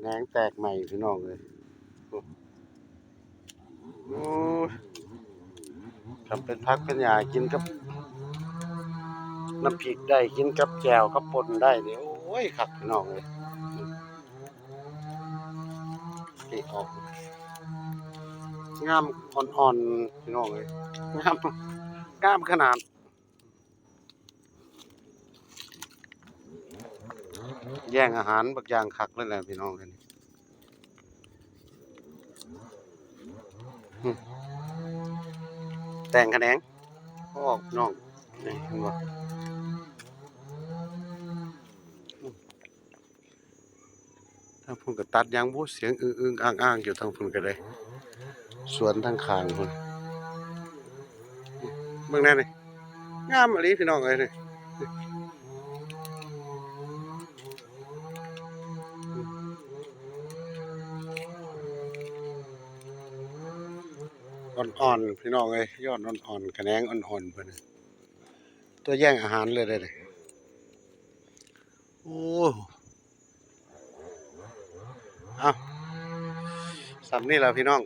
นงแตกใหม่พี่น้องเลยโอ้ยทำเป็นพักเป็นหยากินกับน้ำพริกได้กินกับแจ่วกับป่นได้เนี่ยโอ้ยคักพี่น้องเลยนี่ออกงามอ่อนๆพี่น้องเลยงามขนาดแย่งอาหารบักอย่างคักเลยแหละพี่น้องเลยแต่งคะแนนออกน้องนี่เห็นบ่ทางพุ่นก็ตัดยางบูเสียงอึ้งๆอ้างๆอยู่ทางพุ่นก็เลยสวนทางข้างพุ่นเบิ่งแน่นี่งามอีหลีพี่น้องเอ้ยนี่อ่อนๆพี่น้องเอ้ยยอดอ่อนๆคะแนนอ่อนๆเพิ่นตัวแย่งอาหารเลยเด้อนี่โอ้เอ้าสำนี้ล่ะพี่น้อง